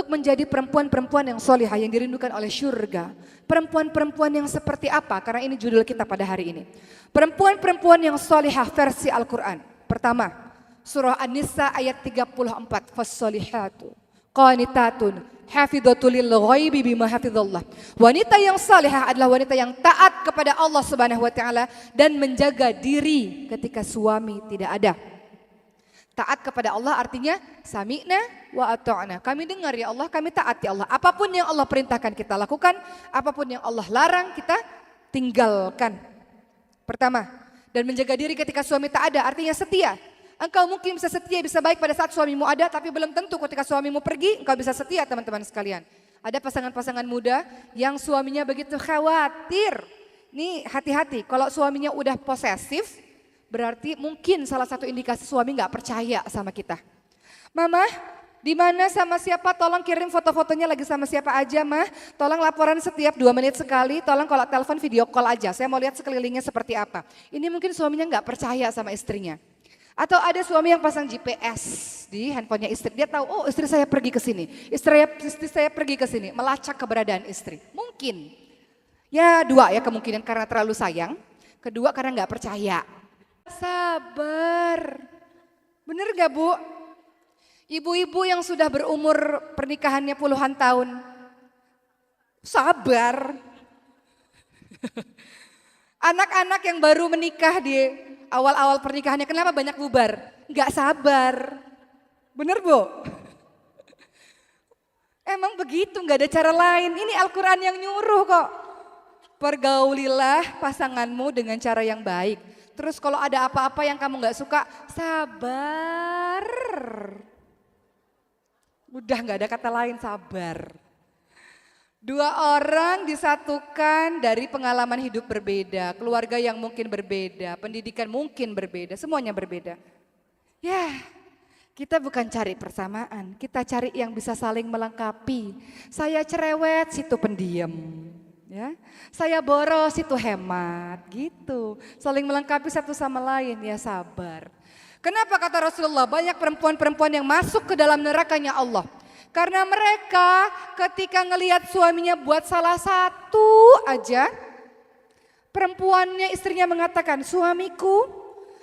untuk menjadi perempuan-perempuan yang solihah yang dirindukan oleh syurga. Perempuan-perempuan yang seperti apa? Karena ini judul kita pada hari ini. Perempuan-perempuan yang solihah versi Al-Quran. Pertama, surah An-Nisa ayat 34. Fassolihatu qanitatun hafidhatul lil ghaibi bima hafizallah. Wanita yang salihah adalah wanita yang taat kepada Allah Subhanahu wa taala dan menjaga diri ketika suami tidak ada. Taat kepada Allah artinya sami'na wa ata'na. Kami dengar ya Allah, kami taat ya Allah. Apapun yang Allah perintahkan kita lakukan, apapun yang Allah larang kita tinggalkan. Pertama, dan menjaga diri ketika suami tak ada artinya setia. Engkau mungkin bisa setia, bisa baik pada saat suamimu ada, tapi belum tentu ketika suamimu pergi engkau bisa setia, teman-teman sekalian. Ada pasangan-pasangan muda yang suaminya begitu khawatir. Nih hati-hati, kalau suaminya udah posesif, berarti mungkin salah satu indikasi suami nggak percaya sama kita. Mama, di mana sama siapa? Tolong kirim foto-fotonya lagi sama siapa aja, Mah. Tolong laporan setiap 2 menit sekali. Tolong kalau telepon video call aja. Saya mau lihat sekelilingnya seperti apa. Ini mungkin suaminya nggak percaya sama istrinya. Atau ada suami yang pasang GPS di handphonenya istri. Dia tahu, oh istri saya pergi ke sini. Istri saya pergi ke sini, melacak keberadaan istri. Mungkin. Ya 2 ya kemungkinan karena terlalu sayang. Kedua karena nggak percaya. Sabar. Bener gak Bu? Ibu-ibu yang sudah berumur pernikahannya puluhan tahun. Sabar. Anak-anak yang baru menikah di awal-awal pernikahannya kenapa banyak bubar? Gak sabar. Bener Bu? Emang begitu, gak ada cara lain. Ini Al-Quran yang nyuruh kok. Pergaulilah pasanganmu dengan cara yang baik. Terus kalau ada apa-apa yang kamu gak suka, sabar. Udah gak ada kata lain, sabar. 2 orang disatukan dari pengalaman hidup berbeda, keluarga yang mungkin berbeda, pendidikan mungkin berbeda, semuanya berbeda. Ya, kita bukan cari persamaan, kita cari yang bisa saling melengkapi. Saya cerewet, situ pendiam. Ya, saya boros itu hemat gitu, saling melengkapi satu sama lain ya sabar. Kenapa kata Rasulullah banyak perempuan-perempuan yang masuk ke dalam nerakanya Allah? Karena mereka ketika ngelihat suaminya buat salah satu aja, perempuannya istrinya mengatakan, suamiku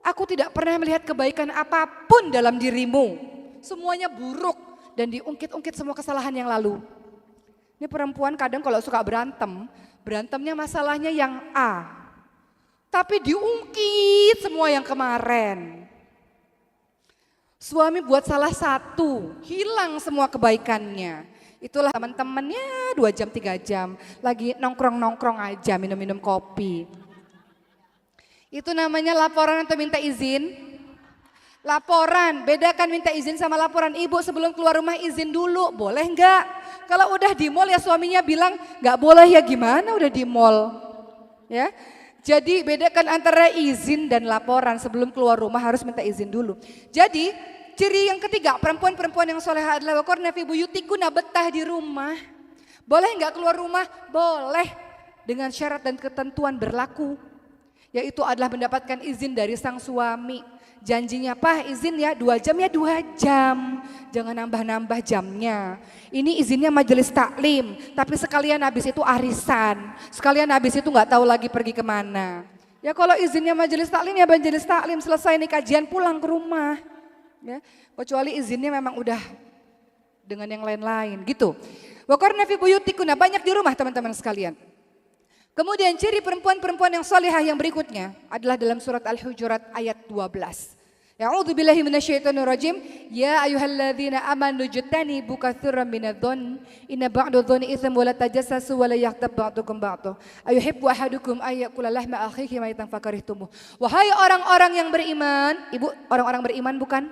aku tidak pernah melihat kebaikan apapun dalam dirimu. Semuanya buruk dan diungkit-ungkit semua kesalahan yang lalu. Ini perempuan kadang kalau suka berantemnya masalahnya yang A. Tapi diungkit semua yang kemarin. Suami buat salah satu, hilang semua kebaikannya. Itulah teman-temannya 2 jam 3 jam, lagi nongkrong-nongkrong aja minum-minum kopi. Itu namanya laporan atau minta izin? Laporan, bedakan minta izin sama laporan. Ibu sebelum keluar rumah izin dulu, boleh enggak? Kalau udah di mall ya suaminya bilang enggak boleh ya gimana udah di mall. Ya, jadi bedakan antara izin dan laporan sebelum keluar rumah harus minta izin dulu. Jadi ciri yang ketiga perempuan-perempuan yang solehah adalah waqarna fi buyutikuna betah di rumah. Boleh enggak keluar rumah? Boleh dengan syarat dan ketentuan berlaku. Yaitu adalah mendapatkan izin dari sang suami. Janjinya Pak izin ya 2 jam ya 2 jam. Jangan nambah-nambah jamnya. Ini izinnya majelis taklim. Tapi sekalian habis itu arisan. Sekalian habis itu gak tahu lagi pergi kemana. Ya kalau izinnya majelis taklim ya majelis taklim. Selesai nih kajian pulang ke rumah. Ya, kecuali izinnya memang udah dengan yang lain-lain gitu. Waqarna fi buyutikuna banyak di rumah teman-teman sekalian. Kemudian ciri perempuan-perempuan yang salihah yang berikutnya adalah dalam surat Al-Hujurat ayat 12. A'udzubillahi minasyaitonirrajim. Ya ayyuhalladzina amanu jtanibu katsiran minadh-dhonn inna ba'dadh-dhonni itsmun wa la tajassasu wa la yaghtab ba'dukum ba'dha. Ayuhibbu ahadukum ay ya'kula lahma akhihi maytan fakarihtumuh. Wahai orang-orang yang beriman, Ibu orang-orang beriman bukan?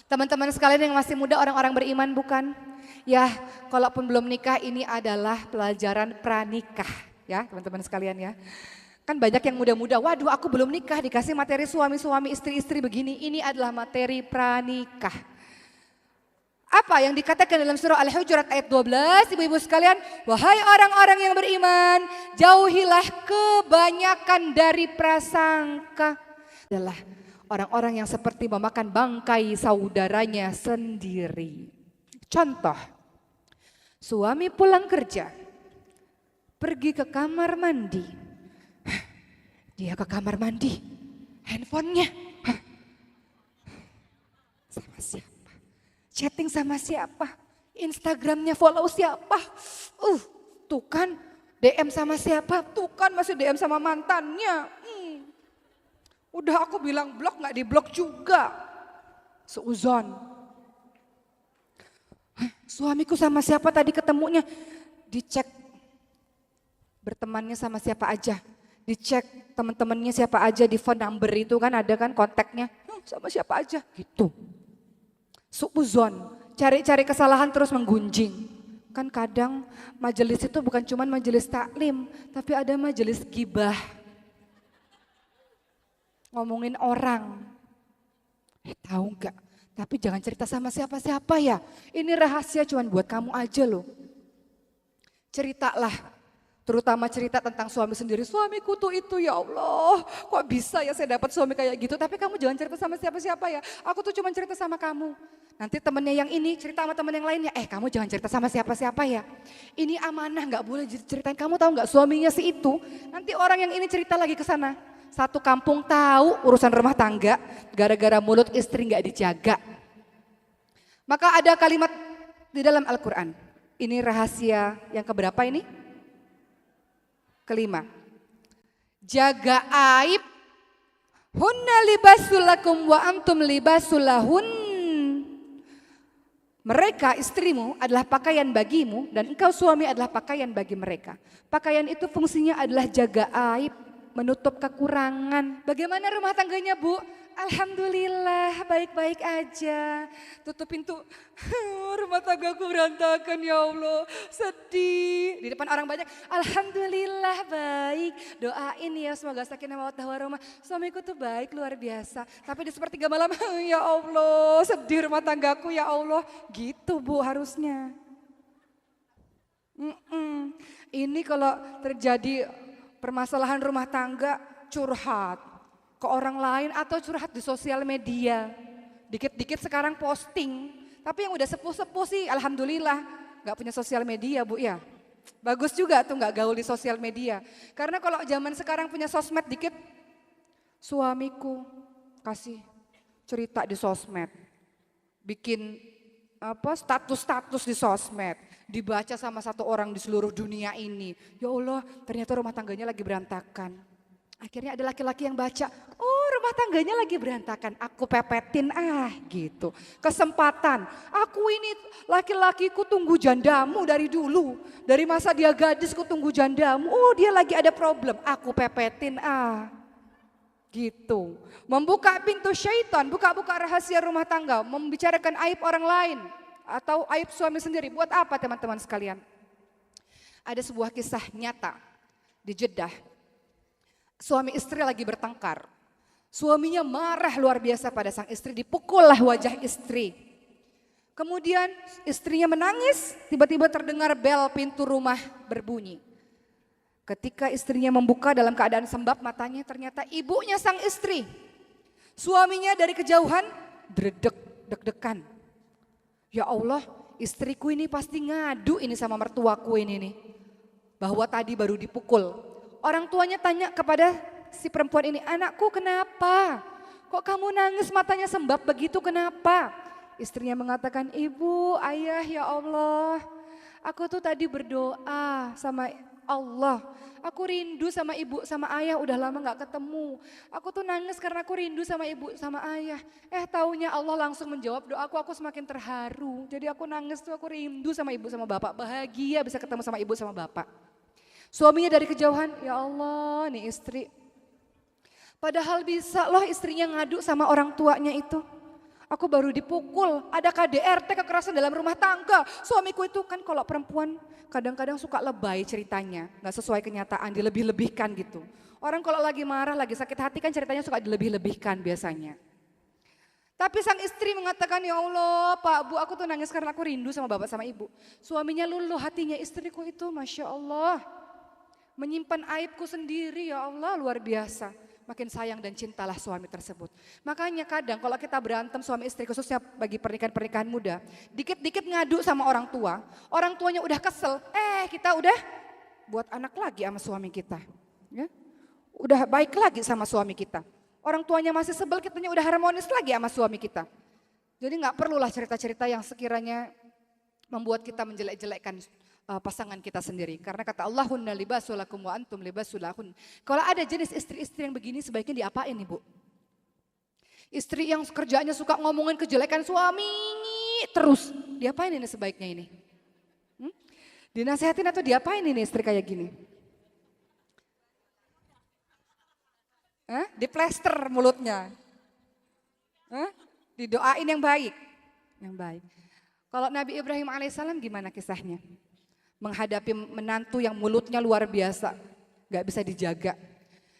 Teman-teman sekalian yang masih muda orang-orang beriman bukan? Ya, kalaupun belum nikah ini adalah pelajaran pranikah. Ya teman-teman sekalian ya. Kan banyak yang muda-muda, waduh aku belum nikah dikasih materi suami-suami istri-istri begini. Ini adalah materi pranikah. Apa yang dikatakan dalam surah Al-Hujurat ayat 12 ibu-ibu sekalian. Wahai orang-orang yang beriman, jauhilah kebanyakan dari prasangka. Adalah orang-orang yang seperti memakan bangkai saudaranya sendiri. Contoh, Suami pulang kerja, pergi ke kamar mandi. Dia ke kamar mandi, handphonenya. Sama siapa? Chatting sama siapa? Instagramnya follow siapa? Tuh kan DM sama siapa? Tuh kan masih DM sama mantannya. Udah aku bilang blok gak di blok juga. Seuzon. Suamiku sama siapa tadi ketemunya? Dicek bertemannya sama siapa aja. Dicek teman-temannya siapa aja di phone number itu kan ada kan kontaknya. Sama siapa aja gitu. Suuzon, cari-cari kesalahan terus menggunjing. Kan kadang majelis itu bukan cuma majelis taklim, tapi ada majelis gibah. Ngomongin orang. Tahu nggak? Tapi jangan cerita sama siapa-siapa ya. Ini rahasia cuman buat kamu aja loh. Ceritalah, terutama cerita tentang suami sendiri. Suamiku tuh itu ya Allah, kok bisa ya saya dapat suami kayak gitu. Tapi kamu jangan cerita sama siapa-siapa ya. Aku tuh cuma cerita sama kamu. Nanti temennya yang ini cerita sama temen yang lainnya. Kamu jangan cerita sama siapa-siapa ya. Ini amanah nggak boleh ceritain. Kamu tahu nggak suaminya si itu. Nanti orang yang ini cerita lagi ke sana. Satu kampung tahu urusan rumah tangga gara-gara mulut istri nggak dijaga. Maka ada kalimat di dalam Al-Quran. Ini rahasia yang keberapa ini? Kelima. Jaga aib. Hunna libasulakum wa antum libasulahun. Mereka istrimu adalah pakaian bagimu dan engkau suami adalah pakaian bagi mereka. Pakaian itu fungsinya adalah jaga aib. Menutup kekurangan. Bagaimana rumah tangganya Bu? Alhamdulillah baik-baik aja. Tutup pintu, rumah tanggaku berantakan ya Allah. Sedih. Di depan orang banyak, Alhamdulillah baik. Doain ya semoga sakinah mawaddah warahmah. Suamiku tuh baik luar biasa. Tapi di sepertiga malam, ya Allah sedih rumah tanggaku ya Allah. Gitu Bu harusnya. Ini kalau terjadi permasalahan rumah tangga curhat ke orang lain atau curhat di sosial media. Dikit-dikit sekarang posting. Tapi yang udah sepuh-sepuh sih alhamdulillah gak punya sosial media Bu ya. Bagus juga tuh gak gaul di sosial media. Karena kalau zaman sekarang punya sosmed dikit, suamiku kasih cerita di sosmed. Bikin status-status di sosmed. Dibaca sama satu orang di seluruh dunia ini. Ya Allah ternyata rumah tangganya lagi berantakan. Akhirnya ada laki-laki yang baca, oh rumah tangganya lagi berantakan, aku pepetin gitu. Kesempatan, aku ini laki-lakiku tunggu jandamu dari dulu. Dari masa dia gadis ku tunggu jandamu, oh dia lagi ada problem, aku pepetin gitu. Membuka pintu syaitan, buka-buka rahasia rumah tangga, membicarakan aib orang lain. Atau aib suami sendiri, buat apa teman-teman sekalian? Ada sebuah kisah nyata di Jeddah. Suami istri lagi bertengkar. Suaminya marah luar biasa pada sang istri, dipukullah wajah istri. Kemudian istrinya menangis, tiba-tiba terdengar bel pintu rumah berbunyi. Ketika istrinya membuka dalam keadaan sembab matanya, ternyata ibunya sang istri. Suaminya dari kejauhan deg-degan. Ya Allah, istriku ini pasti ngadu ini sama mertuaku ini nih. Bahwa tadi baru dipukul. Orang tuanya tanya kepada si perempuan ini, anakku kenapa? Kok kamu nangis matanya sembab begitu kenapa? Istrinya mengatakan, ibu, ayah ya Allah. Aku tuh tadi berdoa sama Allah. Aku rindu sama ibu sama ayah udah lama gak ketemu. Aku tuh nangis karena aku rindu sama ibu sama ayah. Taunya Allah langsung menjawab doaku, aku semakin terharu. Jadi aku nangis tuh aku rindu sama ibu sama bapak. Bahagia bisa ketemu sama ibu sama bapak. Suaminya dari kejauhan, ya Allah nih istri. Padahal bisa loh istrinya ngadu sama orang tuanya itu. Aku baru dipukul, ada KDRT kekerasan dalam rumah tangga. Suamiku itu kan kalau perempuan kadang-kadang suka lebay ceritanya. Gak sesuai kenyataan, dilebih-lebihkan gitu. Orang kalau lagi marah, lagi sakit hati kan ceritanya suka dilebih-lebihkan biasanya. Tapi sang istri mengatakan, ya Allah Pak Bu aku tuh nangis karena aku rindu sama bapak sama ibu. Suaminya luluh hatinya, istriku itu Masya Allah. Menyimpan aibku sendiri ya Allah luar biasa. makin sayang dan cintalah suami tersebut. Makanya kadang kalau kita berantem suami istri, khususnya bagi pernikahan muda, dikit-dikit ngadu sama orang tuanya udah kesel, kita udah buat anak lagi sama suami kita. Ya? Udah baik lagi sama suami kita. Orang tuanya masih sebel, kitanya udah harmonis lagi sama suami kita. Jadi nggak perlulah cerita-cerita yang sekiranya membuat kita menjelek-jelekkan pasangan kita sendiri. Karena kata Allah, hunna libasul lakum wa antum libasul lahun. Kalau ada jenis istri-istri yang begini sebaiknya diapain ibu? Istri yang kerjaannya suka ngomongin kejelekan suami terus, diapain ini sebaiknya ini? Dinasehatin atau diapain ini istri kayak gini? Diplester mulutnya. Didoain yang baik. Yang baik. Kalau Nabi Ibrahim alaihissalam gimana kisahnya? Menghadapi menantu yang mulutnya luar biasa, gak bisa dijaga.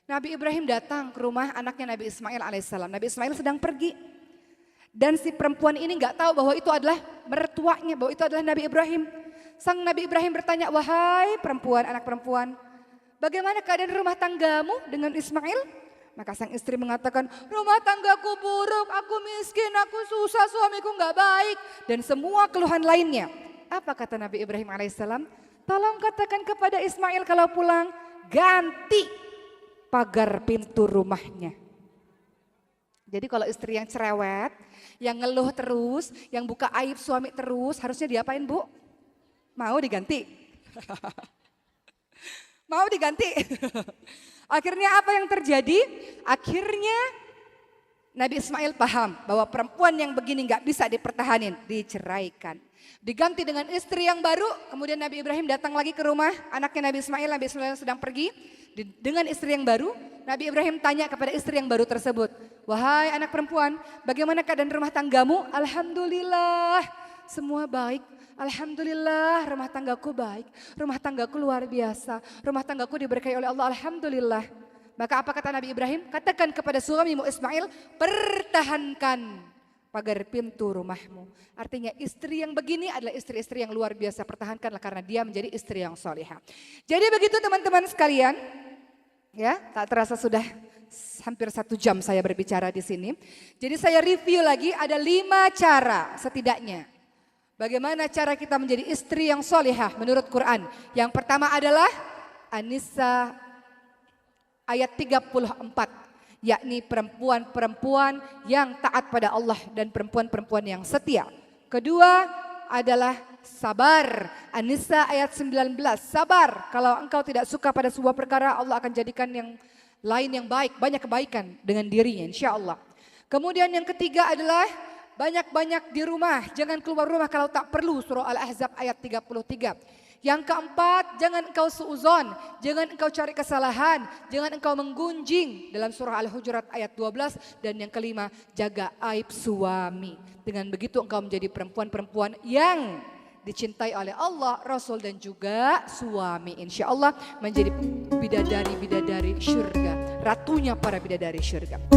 Nabi Ibrahim datang ke rumah anaknya Nabi Ismail alaihissalam. Nabi Ismail sedang pergi. Dan si perempuan ini gak tahu bahwa itu adalah mertuanya, bahwa itu adalah Nabi Ibrahim. Sang Nabi Ibrahim bertanya, wahai perempuan, anak perempuan, bagaimana keadaan rumah tanggamu dengan Ismail? Maka sang istri mengatakan, rumah tanggaku buruk, aku miskin, aku susah, suamiku gak baik. Dan semua keluhan lainnya. Apa kata Nabi Ibrahim alaihissalam? Tolong katakan kepada Ismail kalau pulang, ganti pagar pintu rumahnya. Jadi kalau istri yang cerewet, yang ngeluh terus, yang buka aib suami terus, harusnya diapain bu? Mau diganti? Mau diganti? Akhirnya apa yang terjadi? Akhirnya Nabi Ismail paham bahwa perempuan yang begini gak bisa dipertahanin, diceraikan. Diganti dengan istri yang baru, kemudian Nabi Ibrahim datang lagi ke rumah anaknya Nabi Ismail sedang pergi. Dengan istri yang baru, Nabi Ibrahim tanya kepada istri yang baru tersebut, wahai anak perempuan, bagaimana keadaan rumah tanggamu? Alhamdulillah, semua baik. Alhamdulillah, rumah tanggaku baik, rumah tanggaku luar biasa, rumah tanggaku diberkahi oleh Allah, alhamdulillah. Maka apa kata Nabi Ibrahim? Katakan kepada suamimu Ismail, pertahankan pagar pintu rumahmu. Artinya istri yang begini adalah istri-istri yang luar biasa, pertahankanlah karena dia menjadi istri yang solihah. Jadi begitu teman-teman sekalian, ya tak terasa sudah hampir 1 jam saya berbicara di sini. Jadi saya review lagi ada 5 cara setidaknya. Bagaimana cara kita menjadi istri yang solihah menurut Quran. Yang pertama adalah An-Nisa ayat 34. Yakni perempuan-perempuan yang taat pada Allah dan perempuan-perempuan yang setia. Kedua adalah sabar. An-Nisa ayat 19. Sabar, kalau engkau tidak suka pada sebuah perkara, Allah akan jadikan yang lain yang baik, banyak kebaikan dengan dirinya insya Allah. Kemudian yang ketiga adalah banyak-banyak di rumah, jangan keluar rumah kalau tak perlu, surah Al-Ahzab ayat 33. Yang keempat, jangan engkau suuzon, jangan engkau cari kesalahan, jangan engkau menggunjing dalam surah Al-Hujurat ayat 12. Dan yang kelima, jaga aib suami. Dengan begitu engkau menjadi perempuan-perempuan yang dicintai oleh Allah, Rasul dan juga suami. Insya Allah menjadi bidadari-bidadari syurga, ratunya para bidadari syurga.